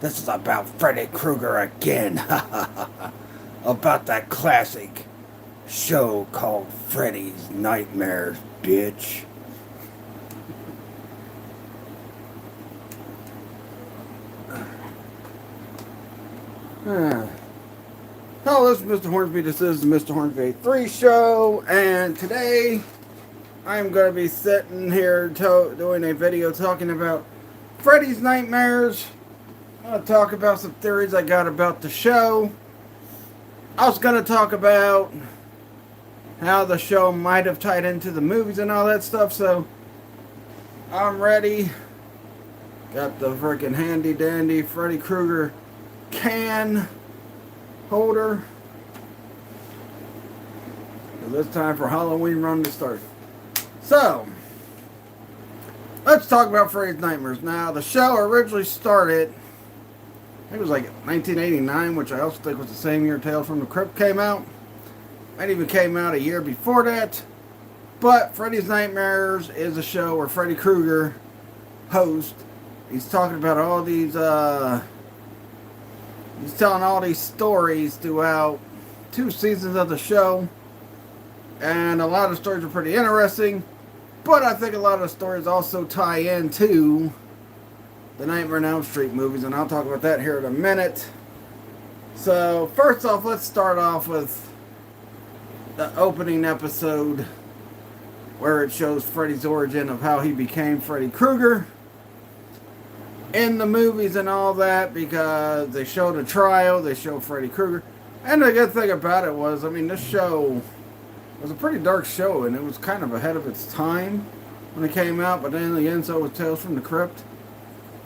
This is about Freddy Krueger again. About that classic show called Freddy's Nightmares, bitch. Hello, this is Mr. Hornsby. This is the Mr. Hornsby 3 show, and today I'm going to be sitting here doing a video talking about Freddy's Nightmares. I'm going to talk about some theories I got about the show. I was going to talk about how the show might have tied into the movies and all that stuff, so I'm ready. Got the freaking handy dandy Freddy Krueger can holder. It's time for Halloween run to start. So, let's talk about Freddy's Nightmares. Now, the show originally started, I think it was like 1989, which I also think was the same year Tales from the Crypt came out. It even came out a year before that. But Freddy's Nightmares is a show where Freddy Krueger hosts. He's talking about all these, he's telling all these stories throughout 2 seasons of the show. And a lot of stories are pretty interesting. But I think a lot of the stories also tie into the Nightmare on Elm Street movies. And I'll talk about that here in a minute. So, first off, let's start off with the opening episode where it shows Freddy's origin of how he became Freddy Krueger in the movies and all that, because they showed a trial, they showed Freddy Krueger. And the good thing about it was, I mean, this show was a pretty dark show, and it was kind of ahead of its time when it came out, but then again, so was Tales from the Crypt.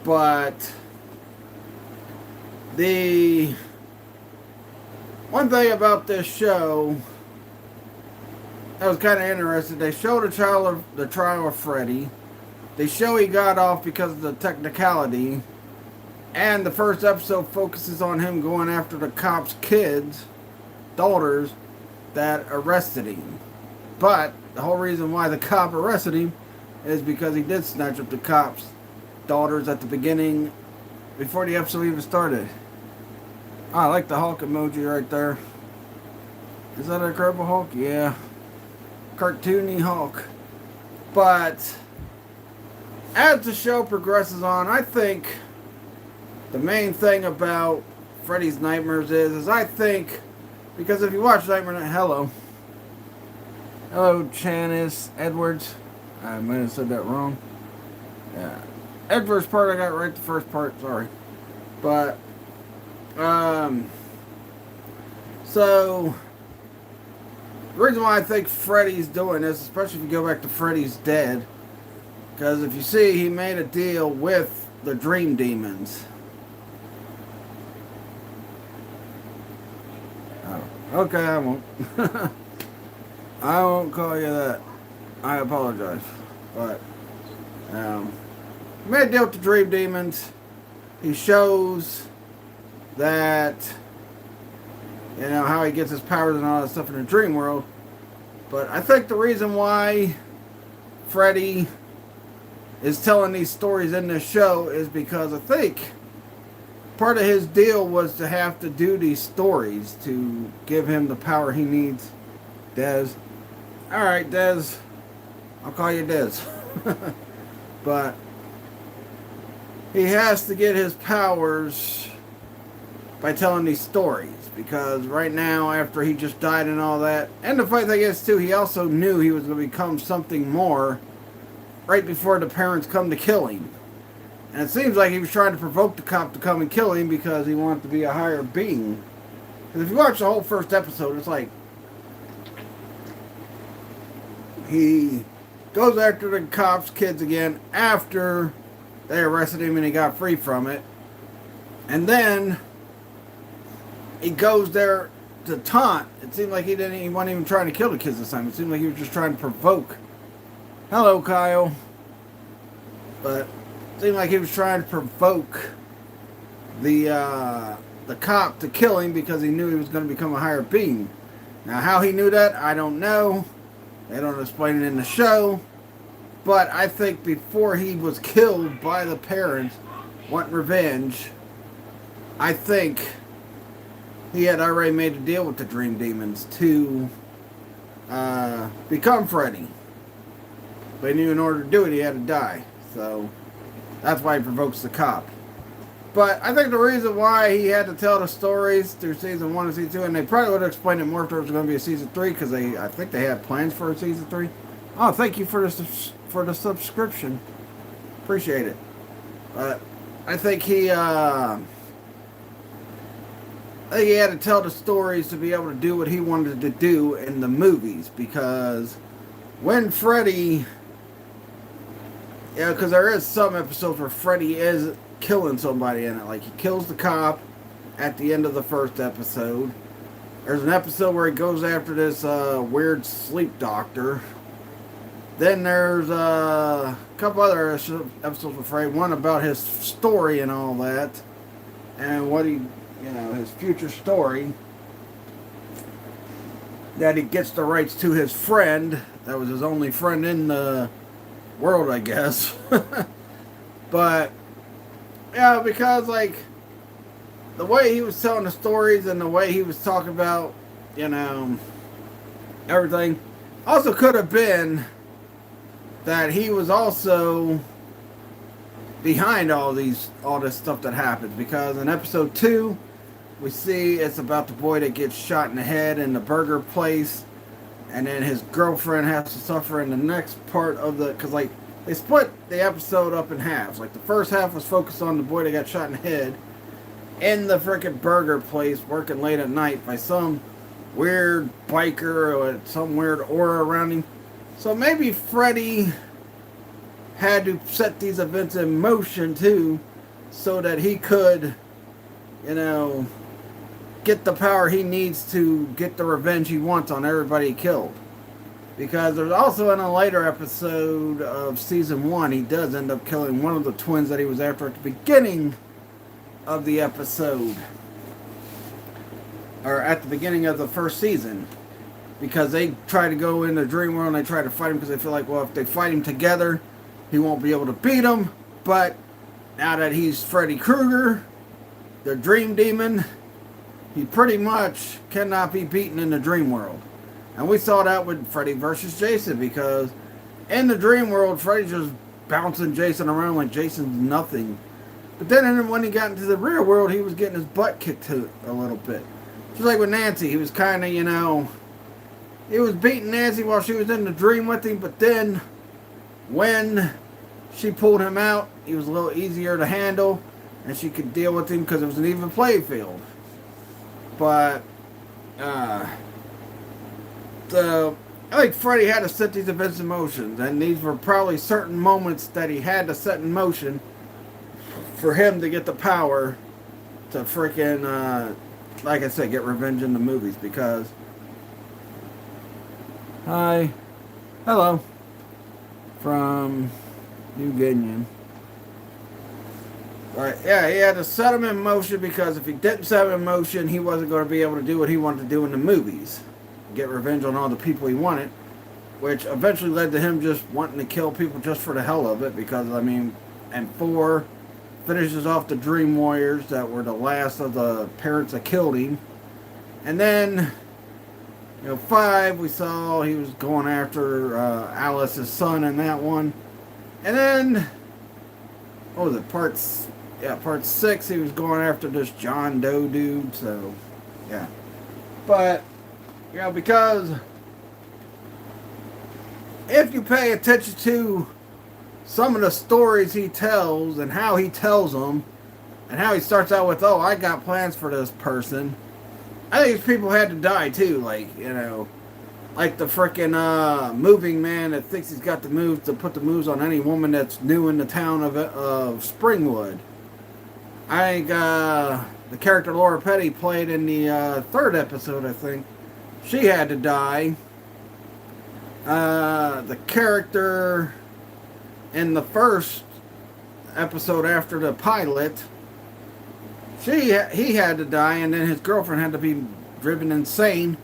But the one thing about this show that was kind of interesting, they showed the trial of Freddy. They show he got off because of the technicality. And the first episode focuses on him going after the cops' kids, daughters, that arrested him. But the whole reason why the cop arrested him is because he did snatch up the cops' daughters at the beginning, before the episode even started. Oh, I like the Hulk emoji right there. Is that a Incredible Hulk? Yeah. Cartoony Hulk. But as the show progresses on, I think the main thing about Freddy's Nightmares is I think, because if you watch Nightmare Hello Janice Edwards, I might have said that wrong. Yeah, Edwards part I got right the first part, sorry. But so the reason why I think Freddy's doing this, especially if you go back to Freddy's Dead, because if you see, he made a deal with the Dream Demons. Oh, okay, I won't. I won't call you that. I apologize. But, he made a deal with the Dream Demons. He shows that, you know, how he gets his powers and all that stuff in the dream world. But I think the reason why Freddy is telling these stories in this show is because I think part of his deal was to have to do these stories to give him the power he needs. Dez. Alright, Dez. I'll call you Dez. But he has to get his powers by telling these stories. Because right now, after he just died and all that, and the funny thing is too, he also knew he was going to become something more right before the parents come to kill him. And it seems like he was trying to provoke the cop to come and kill him because he wanted to be a higher being. Because if you watch the whole first episode, it's like he goes after the cops' kids again after they arrested him and he got free from it. And then he goes there to taunt. It seemed like he wasn't even trying to kill the kids this time. It seemed like he was just trying to provoke. Hello, Kyle. But it seemed like he was trying to provoke the cop to kill him because he knew he was going to become a higher being. Now, how he knew that, I don't know. They don't explain it in the show. But I think before he was killed by the parents, wanting revenge, I think he had already made a deal with the Dream Demons to become Freddy. But he knew in order to do it, he had to die. So that's why he provokes the cop. But I think the reason why he had to tell the stories through season 1 and season 2, and they probably would have explained it more if there was going to be a season 3, because I think they had plans for a season 3. Oh, thank you for the subscription. Appreciate it. But I think he had to tell the stories to be able to do what he wanted to do in the movies, because when Freddy, because there is some episodes where Freddy is killing somebody in it. Like, he kills the cop at the end of the first episode. There's an episode where he goes after this weird sleep doctor. Then there's a couple other episodes with Freddy. One about his story and all that. And what he, his future story. That he gets the rights to his friend. That was his only friend in the world, I guess. But yeah, because like the way he was telling the stories and the way he was talking about, everything, also could have been that he was also behind all this stuff that happens. Because in episode 2, we see it's about the boy that gets shot in the head in the burger place, and then his girlfriend has to suffer in the next part of because like they split the episode up in halves. Like, the first half was focused on the boy that got shot in the head in the frickin' burger place working late at night by some weird biker or some weird aura around him. So maybe Freddy had to set these events in motion too, so that he could, get the power he needs to get the revenge he wants on everybody he killed. Because there's also in a later episode of season 1, he does end up killing one of the twins that he was after at the beginning of the episode. Or at the beginning of the first season. Because they try to go in the dream world and they try to fight him because they feel like, well, if they fight him together, he won't be able to beat him. But now that he's Freddy Krueger, the dream demon, he pretty much cannot be beaten in the dream world. And we saw that with Freddy versus Jason, because in the dream world, Freddy's just bouncing Jason around like Jason's nothing. But then when he got into the real world, he was getting his butt kicked a little bit. Just like with Nancy, he was kind of, he was beating Nancy while she was in the dream with him, but then when she pulled him out, he was a little easier to handle, and she could deal with him because it was an even playing field. But, I think Freddy had to set these events in motion, and these were probably certain moments that he had to set in motion for him to get the power to freaking, like I said, get revenge in the movies. Because, hi, hello, from New Guinea. But yeah, he had to set him in motion, because if he didn't set him in motion, he wasn't going to be able to do what he wanted to do in the movies. Get revenge on all the people he wanted, which eventually led to him just wanting to kill people just for the hell of it. Because, and 4 finishes off the Dream Warriors that were the last of the parents that killed him. And then, 5, we saw he was going after Alice's son in that one. And then, what was it, part 6, he was going after this John Doe dude. So, yeah. But, because if you pay attention to some of the stories he tells and how he tells them, and how he starts out with, oh, I got plans for this person, I think these people had to die too. Like, like the frickin' moving man that thinks he's got the moves to put the moves on any woman that's new in the town of Springwood. I think the character Laura Petty played in the 3rd episode, I think, she had to die. The character in the first episode after the pilot, he had to die, and then his girlfriend had to be driven insane,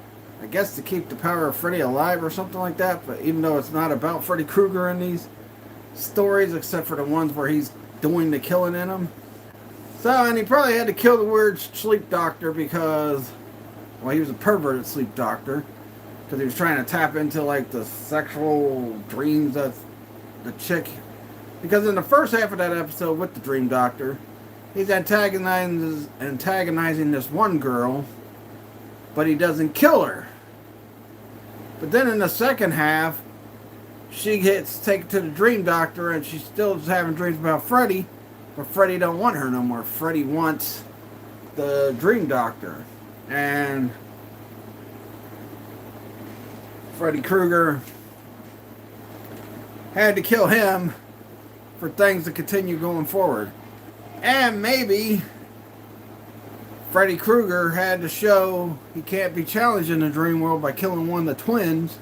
I guess to keep the power of Freddy alive or something like that. But even though it's not about Freddy Krueger in these stories, except for the ones where he's doing the killing in them. So, and he probably had to kill the weird sleep doctor because, well, he was a perverted sleep doctor. Because he was trying to tap into, like, the sexual dreams of the chick. Because in the first half of that episode with the dream doctor, he's antagonizing this one girl, but he doesn't kill her. But then in the second half, she gets taken to the dream doctor and she's still having dreams about Freddy, but Freddy don't want her no more. Freddy wants the dream doctor. And Freddy Krueger had to kill him for things to continue going forward. And maybe Freddy Krueger had to show he can't be challenged in the dream world by killing one of the twins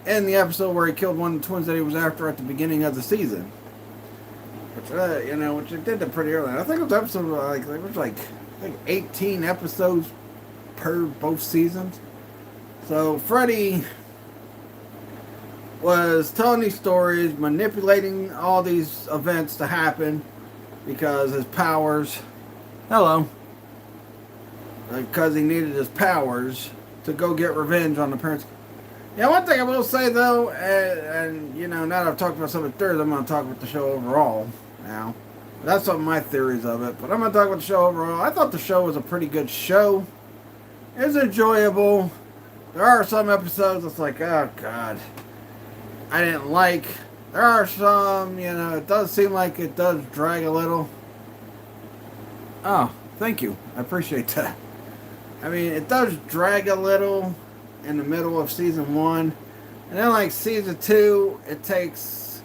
in the episode where he killed one of the twins that he was after at the beginning of the season. Which, which they did that pretty early. I think it was episode, there was like 18 episodes per both seasons. So Freddy was telling these stories, manipulating all these events to happen because his powers, because he needed his powers to go get revenge on the parents. Yeah, one thing I will say though, and now that I've talked about some of the theories, I'm going to talk about the show overall now. That's some of my theories of it, but I'm going to talk about the show overall. I thought the show was a pretty good show. It was enjoyable. There are some episodes that's like, oh God, I didn't like. There are some, it does seem like it does drag a little. Oh, thank you. I appreciate that. I mean, it does drag a little in the middle of season 1. And then, like, season 2, it takes,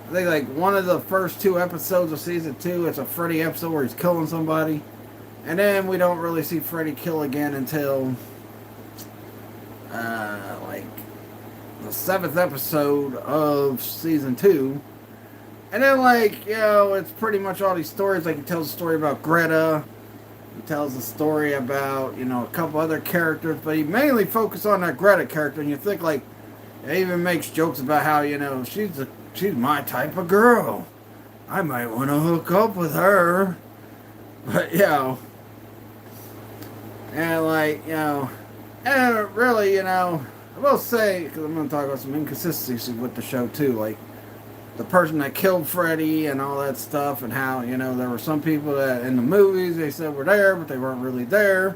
I think, like, one of the first 2 episodes of season 2, it's a Freddy episode where he's killing somebody. And then we don't really see Freddy kill again until, like, the 7th episode of season 2. And then, like, it's pretty much all these stories. Like, he tells a story about Greta. He tells a story about, a couple other characters. But he mainly focuses on that Greta character. And you think, like, it even makes jokes about how, she's my type of girl. I might want to hook up with her. But, and, like, and really, I will say, because I'm going to talk about some inconsistencies with the show, too. Like, the person that killed Freddy and all that stuff, and how, there were some people that in the movies they said were there, but they weren't really there.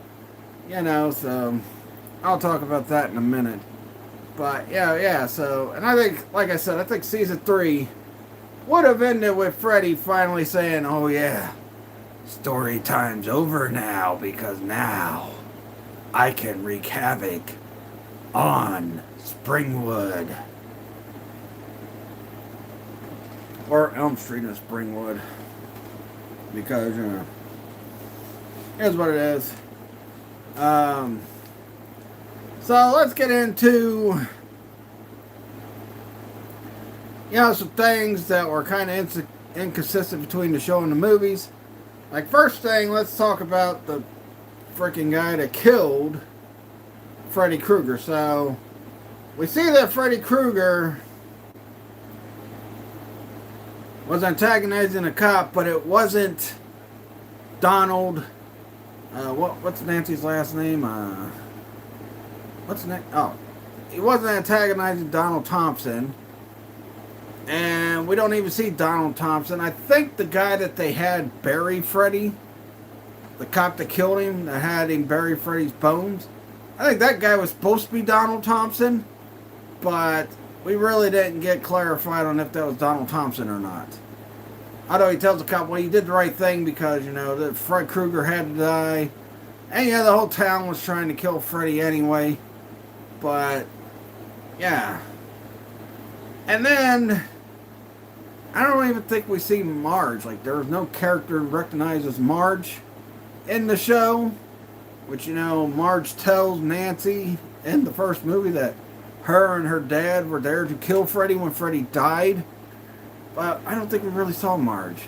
So I'll talk about that in a minute. But, so, and I think, like I said, I think season 3 would have ended with Freddy finally saying, oh yeah, story time's over now, because now I can wreak havoc on Springwood. Or Elm Street in Springwood. Because, here's what it is. So let's get into, some things that were kind of inconsistent between the show and the movies. Like, first thing, let's talk about the freaking guy that killed Freddy Krueger. So, we see that Freddy Krueger was antagonizing a cop, but it wasn't Donald. What's Nancy's last name? He wasn't antagonizing Donald Thompson. And we don't even see Donald Thompson. I think the guy that they had bury Freddy, the cop that killed him, that had him bury Freddy's bones, I think that guy was supposed to be Donald Thompson, but we really didn't get clarified on if that was Donald Thompson or not. Although he tells the cop, well, you did the right thing because, that Fred Krueger had to die. And, the whole town was trying to kill Freddy anyway. But, yeah. And then, I don't even think we see Marge. Like, there was no character recognized as Marge in the show. Which, Marge tells Nancy in the first movie that her and her dad were there to kill Freddy when Freddy died. But I don't think we really saw Marge.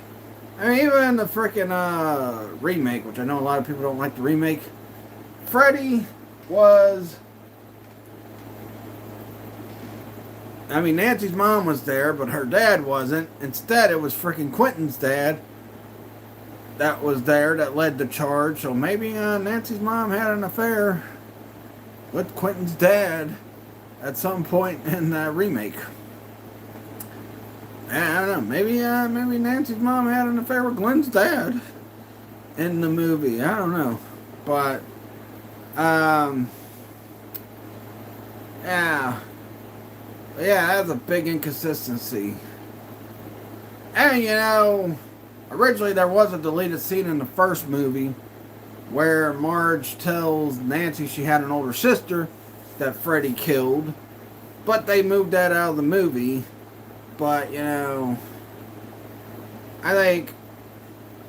I mean, even in the freaking remake, which I know a lot of people don't like the remake, Freddy was... I mean, Nancy's mom was there, but her dad wasn't. Instead, it was freaking Quentin's dad. that was there that led the charge. So maybe Nancy's mom had an affair with Quentin's dad at some point in the remake. I don't know. Maybe Nancy's mom had an affair with Glenn's dad in the movie. I don't know, but yeah, that's a big inconsistency. And originally there was a deleted scene in the first movie where Marge tells Nancy she had an older sister that Freddy killed, but they moved that out of the movie. But I think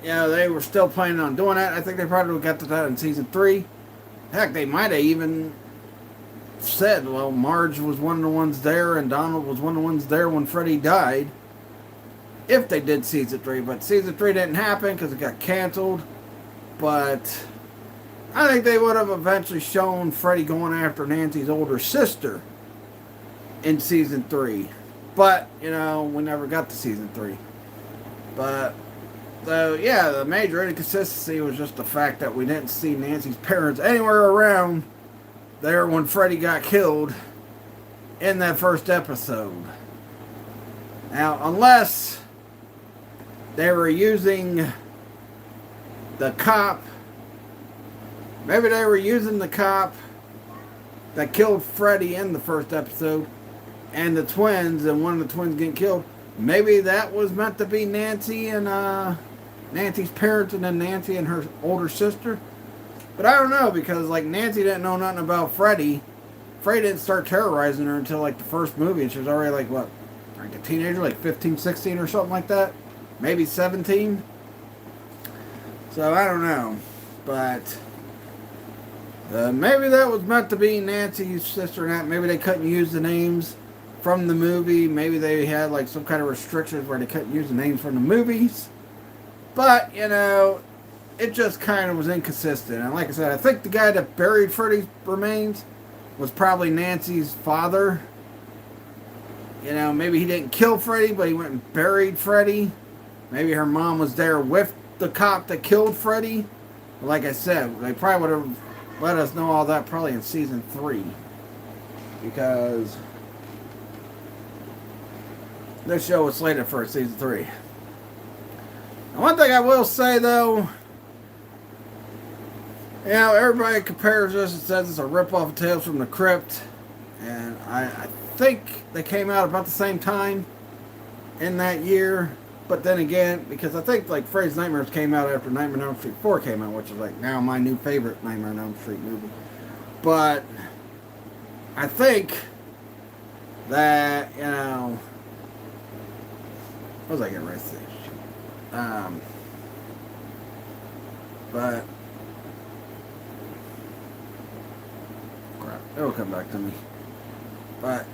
they were still planning on doing that. I think they probably got to that in season 3. Heck, they might have even said, well, Marge was one of the ones there and Donald was one of the ones there when Freddy died, if they did season 3. But season 3 didn't happen because it got canceled. But I think they would have eventually shown Freddy going after Nancy's older sister in season 3. But, we never got to season 3. But, the major inconsistency was just the fact that we didn't see Nancy's parents anywhere around there when Freddy got killed in that first episode. Now, unless they were using the cop, maybe they were using the cop that killed Freddy in the first episode and the twins, and one of the twins getting killed. Maybe that was meant to be Nancy and Nancy's parents, and then Nancy and her older sister. But I don't know, because Nancy didn't know nothing about Freddy. Freddy didn't start terrorizing her until the first movie, and she was already a teenager, 15, 16 or something like that. Maybe 17. So I don't know, but maybe that was meant to be Nancy's sister and that. Maybe they couldn't use the names from the movie. Maybe they had some kind of restrictions where they couldn't use the names from the movies. But, it just kind of was inconsistent. And like I said, I think the guy that buried Freddy's remains was probably Nancy's father. Maybe he didn't kill Freddy, but he went and buried Freddy. Maybe her mom was there with the cop that killed Freddy. But like I said, they probably would have let us know all that probably in season 3. Because this show was slated for season 3. Now, one thing I will say, though, everybody compares this and says it's a ripoff of Tales from the Crypt. And I think they came out about the same time in that year. But then again, because I think Freddy's Nightmares came out after Nightmare on Elm Street 4 came out, which is now my new favorite Nightmare on Elm Street movie. But I think that, what was I getting ready to say? But crap, it'll come back to me. But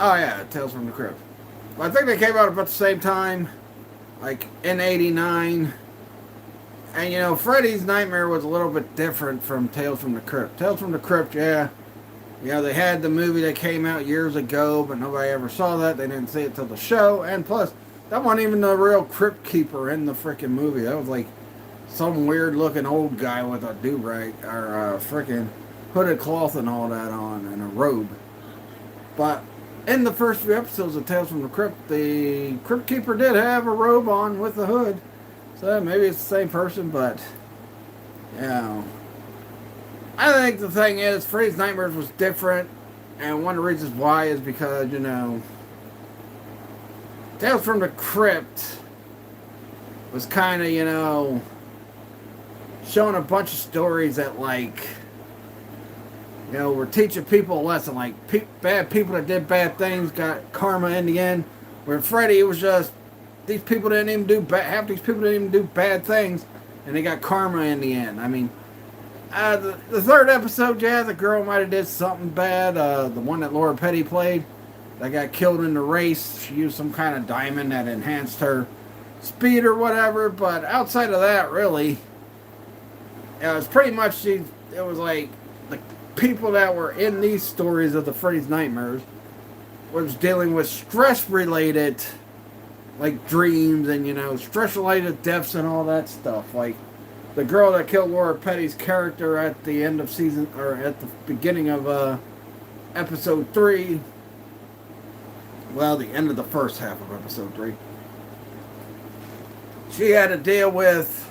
oh yeah, Tales from the Crypt. Well, I think they came out about the same time, in '89. And Freddy's Nightmare was a little bit different from Tales from the Crypt. Tales from the Crypt, they had the movie that came out years ago, but nobody ever saw that. They didn't see it till the show, and plus, that wasn't even the real Crypt Keeper in the freaking movie. That was some weird looking old guy with a do-rag or freaking hooded cloth and all that on, and a robe. But in the first few episodes of Tales from the Crypt, the Crypt Keeper did have a robe on with a hood. So maybe it's the same person, but I think the thing is, Freddy's Nightmares was different, and one of the reasons why is because, Tales from the Crypt was kind of, showing a bunch of stories that, we're teaching people a lesson. Bad people that did bad things got karma in the end. Where Freddy, it was just, these people didn't even do bad, half these people didn't even do bad things, and they got karma in the end. I mean, the third episode, the girl might have did something bad. The one that Laura Petty played, that got killed in the race. She used some kind of diamond that enhanced her speed or whatever. But outside of that, really, it was pretty much, it was the people that were in these stories of the Freddy's Nightmares was dealing with stress-related like dreams and, you know, stress-related deaths and all that stuff. Like the girl that killed Laura Petty's character at the end of season, or at the beginning of episode 3. Well, the end of the first half of episode 3. She had to deal with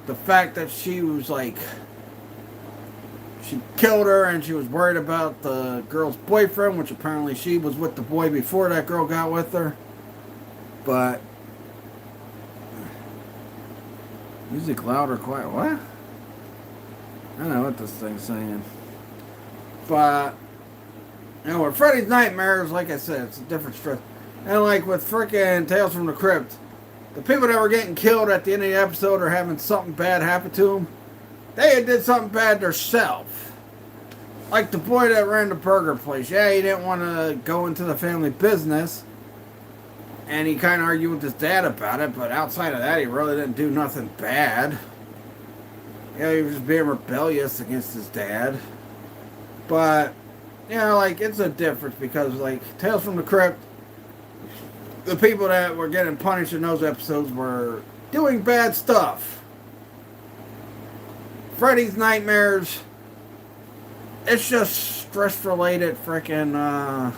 the fact that she was like, she killed her and she was worried about the girl's boyfriend, which apparently she was with the boy before that girl got with her. But music loud or quiet? What? I don't know what this thing's saying. But you know, with Freddy's Nightmares, like I said, it's a different stress. And like with frickin' Tales from the Crypt, the people that were getting killed at the end of the episode or having something bad happen to them, they had did something bad themselves. Like the boy that ran the burger place. Yeah, he didn't want to go into the family business. And he kind of argued with his dad about it. But outside of that, he really didn't do nothing bad. Yeah, he was just being rebellious against his dad. But, you know, like, it's a difference. Because, like, Tales from the Crypt, the people that were getting punished in those episodes were doing bad stuff. Freddy's Nightmares, it's just stress-related frickin'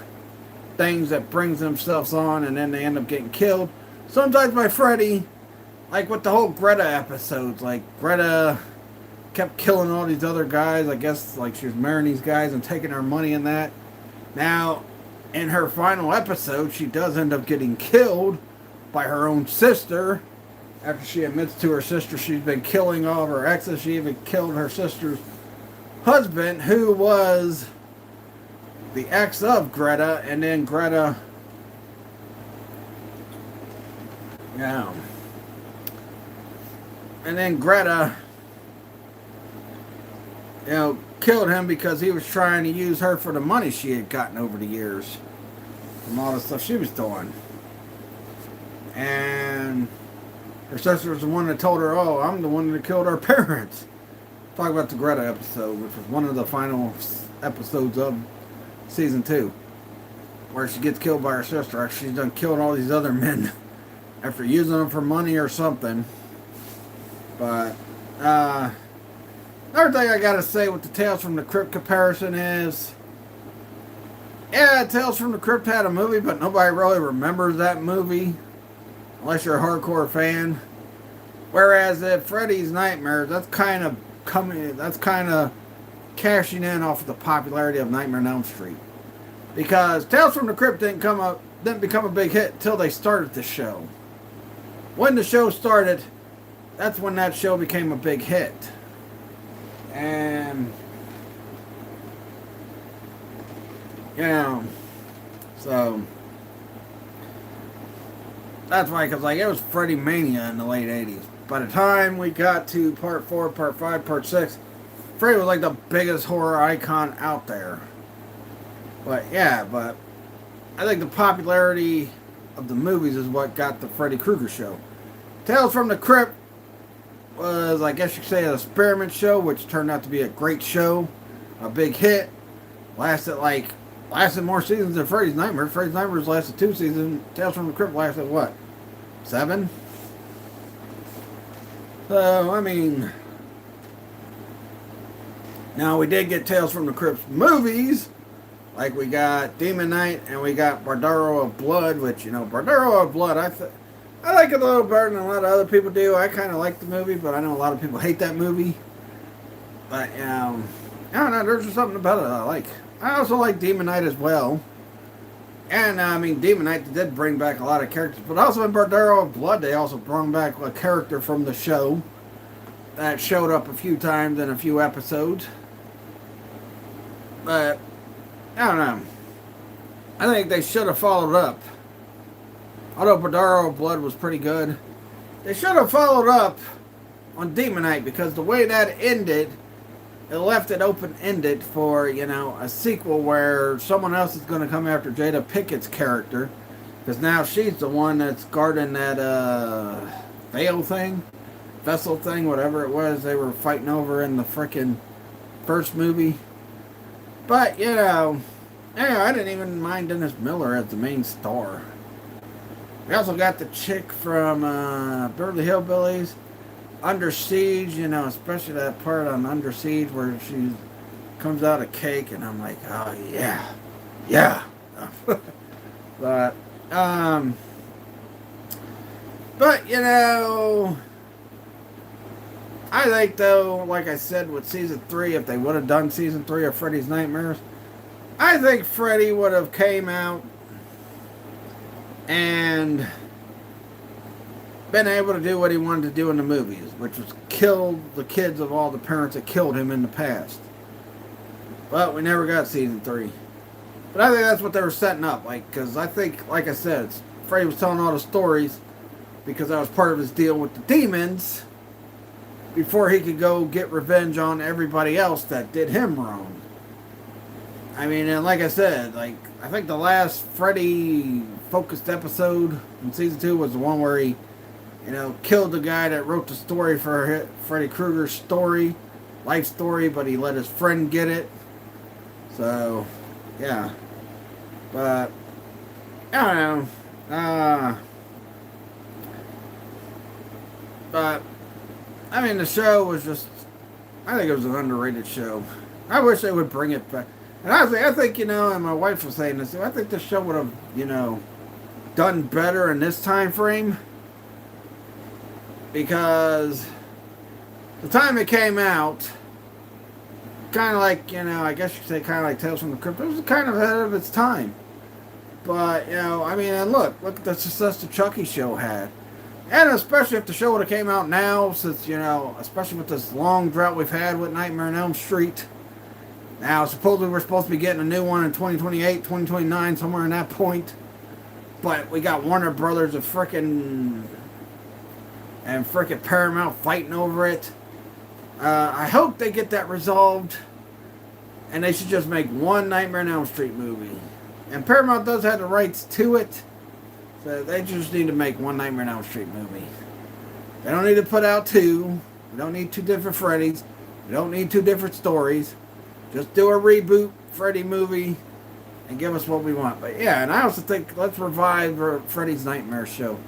things that brings themselves on and then they end up getting killed. Sometimes by Freddy, like with the whole Greta episodes. Like, Greta kept killing all these other guys. I guess, like, she was marrying these guys and taking their money and that. Now, in her final episode, she does end up getting killed by her own sister. After she admits to her sister she's been killing all of her exes. She even killed her sister's husband, who was the ex of Greta, and then Greta, yeah, and then Greta, you know, killed him because he was trying to use her for the money she had gotten over the years from all the stuff she was doing. And her sister was the one that told her, "Oh, I'm the one that killed our parents." Talk about the Greta episode, which was one of the final episodes of season 2, where she gets killed by her sister after she's done killed all these other men after using them for money or something. But another thing I gotta say with the Tales from the Crypt comparison is, yeah, Tales from the Crypt had a movie, but nobody really remembers that movie unless you're a hardcore fan. Whereas at Freddy's Nightmares, that's kind of cashing in off of the popularity of Nightmare on Elm Street. Because Tales from the Crypt didn't become a big hit until they started the show. When the show started, that's when that show became a big hit. And, you know, so that's why, because like it was Freddy Mania in the late 80s. By the time we got to part 4, part 5, part 6, Freddy was like the biggest horror icon out there. But yeah, but I think the popularity of the movies is what got the Freddy Krueger show. Tales from the Crypt was, I guess you could say, an experiment show, which turned out to be a great show, a big hit. Lasted more seasons than Freddy's Nightmare. Freddy's Nightmares lasted 2 seasons. Tales from the Crypt lasted what? 7? So, I mean, now we did get Tales from the Crypt movies. Like we got Demon Knight and we got Bardaro of Blood, which, you know, Bardaro of Blood, I like it a little better than a lot of other people do. I kind of like the movie, but I know a lot of people hate that movie. But, you know, I don't know, there's just something about it I like. I also like Demon Knight as well. And, I mean, Demon Knight did bring back a lot of characters. But also in Bardaro of Blood, they also brought back a character from the show that showed up a few times in a few episodes. But, I don't know. I think they should have followed up. Although Bardaro of Blood was pretty good, they should have followed up on Demon Knight, because the way that ended, it left it open-ended for, you know, a sequel where someone else is going to come after Jada Pickett's character. Because now she's the one that's guarding that vessel thing, whatever it was they were fighting over in the frickin' first movie. But, you know, I didn't even mind Dennis Miller as the main star. We also got the chick from Beverly Hillbillies, Under Siege, you know, especially that part on Under Siege where she comes out a cake, and I'm like, oh yeah, yeah. but, um, but you know, I think though, like I said with season 3, if they would have done season 3 of Freddy's Nightmares, I think Freddy would have came out and been able to do what he wanted to do in the movies, which was kill the kids of all the parents that killed him in the past. But we never got season 3. But I think that's what they were setting up, like, because I think, like I said, Freddy was telling all the stories because that was part of his deal with the demons before he could go get revenge on everybody else that did him wrong. I mean, and like I said, like, I think the last Freddy focused episode in season 2 was the one where he, you know, killed the guy that wrote the story for Freddy Krueger's story, life story, but he let his friend get it. So, yeah. But, I don't know. But, I mean, the show was just, I think it was an underrated show. I wish they would bring it back. And I think, you know, and my wife was saying this, I think the show would have, you know, done better in this time frame. Because the time it came out, kind of like, you know, I guess you could say kind of like Tales from the Crypt, it was kind of ahead of its time. But, you know, I mean, and look at the success the Chucky show had. And especially if the show would have came out now, since, you know, especially with this long drought we've had with Nightmare on Elm Street. Now, supposedly we're supposed to be getting a new one in 2028, 2029, somewhere in that point. But we got Warner Brothers and frickin' Paramount fighting over it. I hope they get that resolved. And they should just make one Nightmare on Elm Street movie. And Paramount does have the rights to it. So they just need to make one Nightmare on Elm Street movie. They don't need to put out 2. We don't need 2 different Freddys. We don't need 2 different stories. Just do a reboot Freddy movie and give us what we want. But yeah, and I also think let's revive Freddy's Nightmare show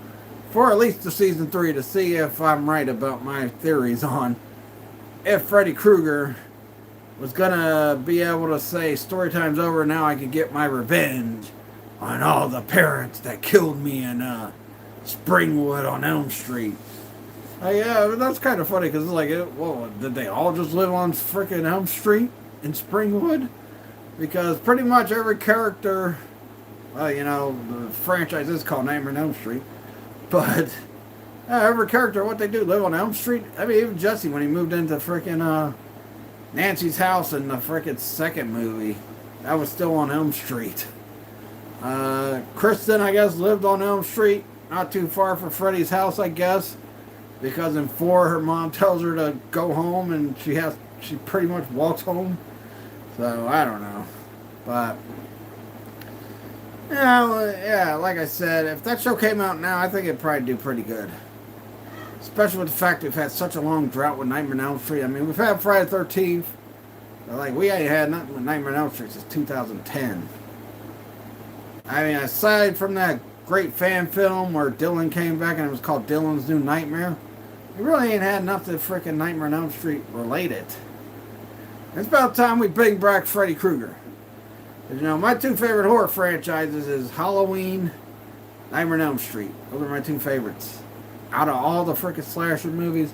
for at least the season 3 to see if I'm right about my theories on if Freddy Krueger was gonna be able to say story time's over, now I can get my revenge on all the parents that killed me in Springwood on Elm Street. Yeah, that's kind of funny because it's like, well, did they all just live on frickin' Elm Street in Springwood? Because pretty much every character, well, you know, the franchise is called Nightmare on Elm Street, but every character, what they do, live on Elm Street. I mean, even Jesse, when he moved into frickin' Nancy's house in the frickin' second movie, that was still on Elm Street. Kristen, I guess, lived on Elm Street, not too far from Freddy's house, I guess, because in 4, her mom tells her to go home, and she pretty much walks home. So, I don't know. But, you know, yeah, like I said, if that show came out now, I think it'd probably do pretty good. Especially with the fact we've had such a long drought with Nightmare on Elm Street. I mean, we've had Friday the 13th. But, like, we ain't had nothing with Nightmare on Elm Street since 2010. I mean, aside from that great fan film where Dylan came back and it was called Dylan's New Nightmare, we really ain't had nothing freaking Nightmare on Elm Street related. It's about time we bring back Freddy Krueger. You know, my 2 favorite horror franchises is Halloween, Nightmare on Elm Street. Those are my 2 favorites. Out of all the freaking slasher movies,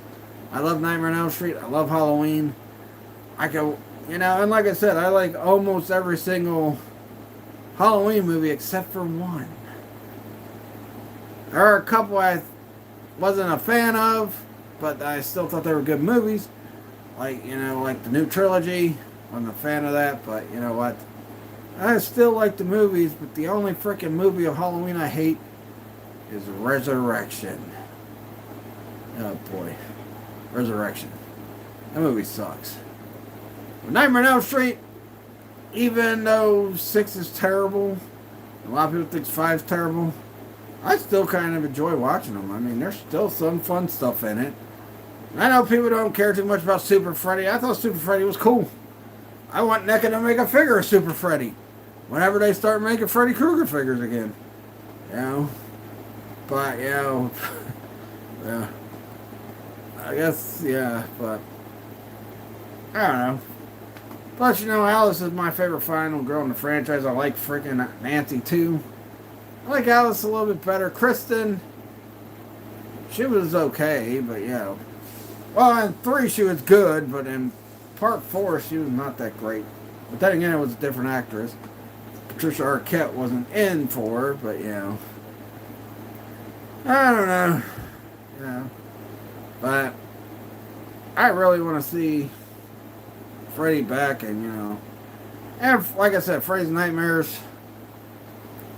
I love Nightmare on Elm Street. I love Halloween. I go, you know, and like I said, I like almost every single Halloween movie except for one. There are a couple I wasn't a fan of, but I still thought they were good movies. Like, you know, like the new trilogy. I'm a fan of that, but you know what? I still like the movies, but the only freaking movie of Halloween I hate is Resurrection. Oh boy. Resurrection. That movie sucks. But Nightmare on Elm Street, even though 6 is terrible, a lot of people think 5 is terrible, I still kind of enjoy watching them. I mean, there's still some fun stuff in it. I know people don't care too much about Super Freddy. I thought Super Freddy was cool. I want NECA to make a figure of Super Freddy whenever they start making Freddy Krueger figures again. You know? But, yeah, I guess, yeah, but I don't know. Plus, Alice is my favorite final girl in the franchise. I like freaking Nancy, too. I like Alice a little bit better. Kristen, she was okay, but, Well, in 3, she was good, but in part 4, she was not that great. But then again, it was a different actress. Patricia Arquette wasn't in 4, but, I don't know. But I really want to see Freddy back, and like I said, Freddy's Nightmares.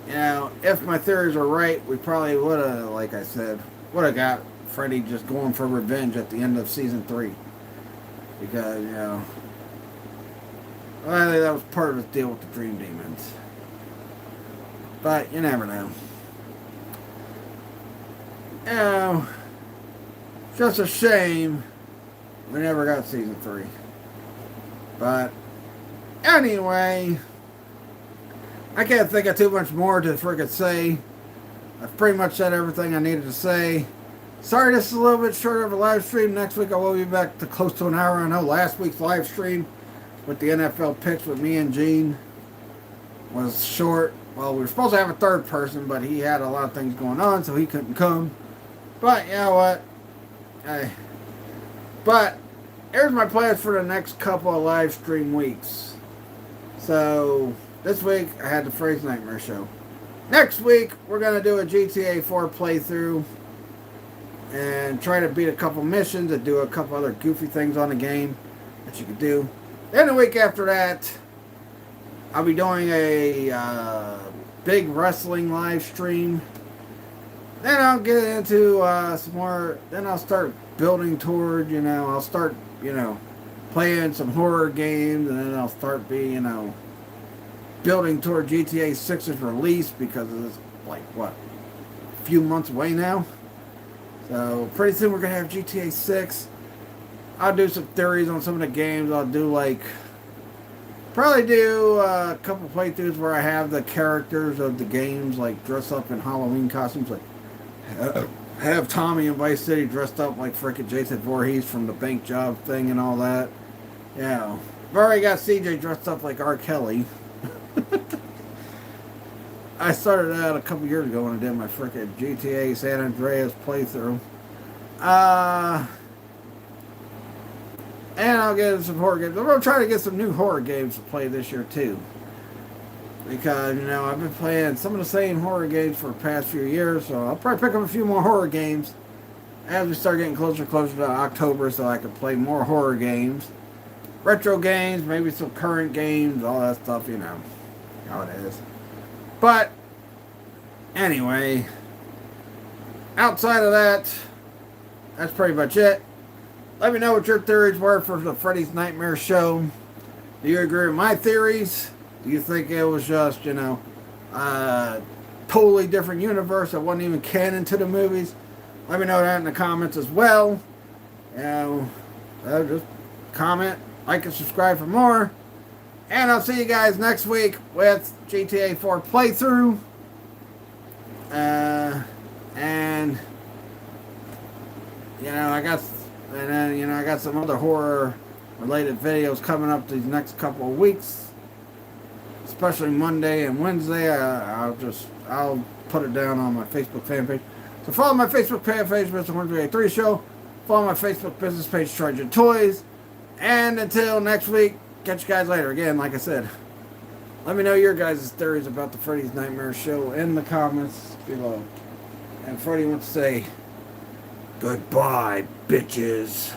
If my theories are right, we probably would have, like I said, got Freddy just going for revenge at the end of season 3, because I think that was part of his deal with the Dream Demons. But you never know. Just a shame we never got season 3. But anyway, I can't think of too much more to freaking say. I've pretty much said everything I needed to say. Sorry this is a little bit shorter of a live stream. Next week I will be back to close to an hour. I know last week's live stream with the NFL picks with me and Gene was short. Well, we were supposed to have a third person, but he had a lot of things going on, so he couldn't come. But you know what? But here's my plans for the next couple of live stream weeks. So this week I had the Freddy's Nightmare show. Next week we're going to do a GTA 4 playthrough and try to beat a couple missions and do a couple other goofy things on the game that you can do. Then the week after that, I'll be doing a big wrestling live stream. Then I'll get into some more. Then I'll start building toward, I'll start, playing some horror games, and then I'll start being, building toward GTA 6's release, because it's like, what, a few months away now? So pretty soon we're going to have GTA 6. I'll do some theories on some of the games. I'll do probably do a couple playthroughs where I have the characters of the games dress up in Halloween costumes, have Tommy in Vice City dressed up like frickin' Jason Voorhees from the bank job thing and all that. I've already got CJ dressed up like R. Kelly. I started out a couple years ago when I did my frickin' GTA San Andreas playthrough. And I'll get some horror games. I'm going to try to get some new horror games to play this year too. Because, I've been playing some of the same horror games for the past few years. So I'll probably pick up a few more horror games as we start getting closer and closer to October, so I can play more horror games. Retro games, maybe some current games, all that stuff, how it is. But, anyway, outside of that, that's pretty much it. Let me know what your theories were for the Freddy's Nightmare show. Do you agree with my theories? Do you think it was just, a totally different universe that wasn't even canon to the movies? Let me know that in the comments as well. Just comment, like, and subscribe for more. And I'll see you guys next week with GTA 4 playthrough. I got some other horror related videos coming up these next couple of weeks, especially Monday and Wednesday. I'll put it down on my Facebook fan page. So follow my Facebook fan page, Mr. 1383 Show. Follow my Facebook business page, Charging Toys. And until next week, catch you guys later. Again, like I said, let me know your guys' theories about the Freddy's Nightmare show in the comments below. And Freddy wants to say, goodbye, bitches.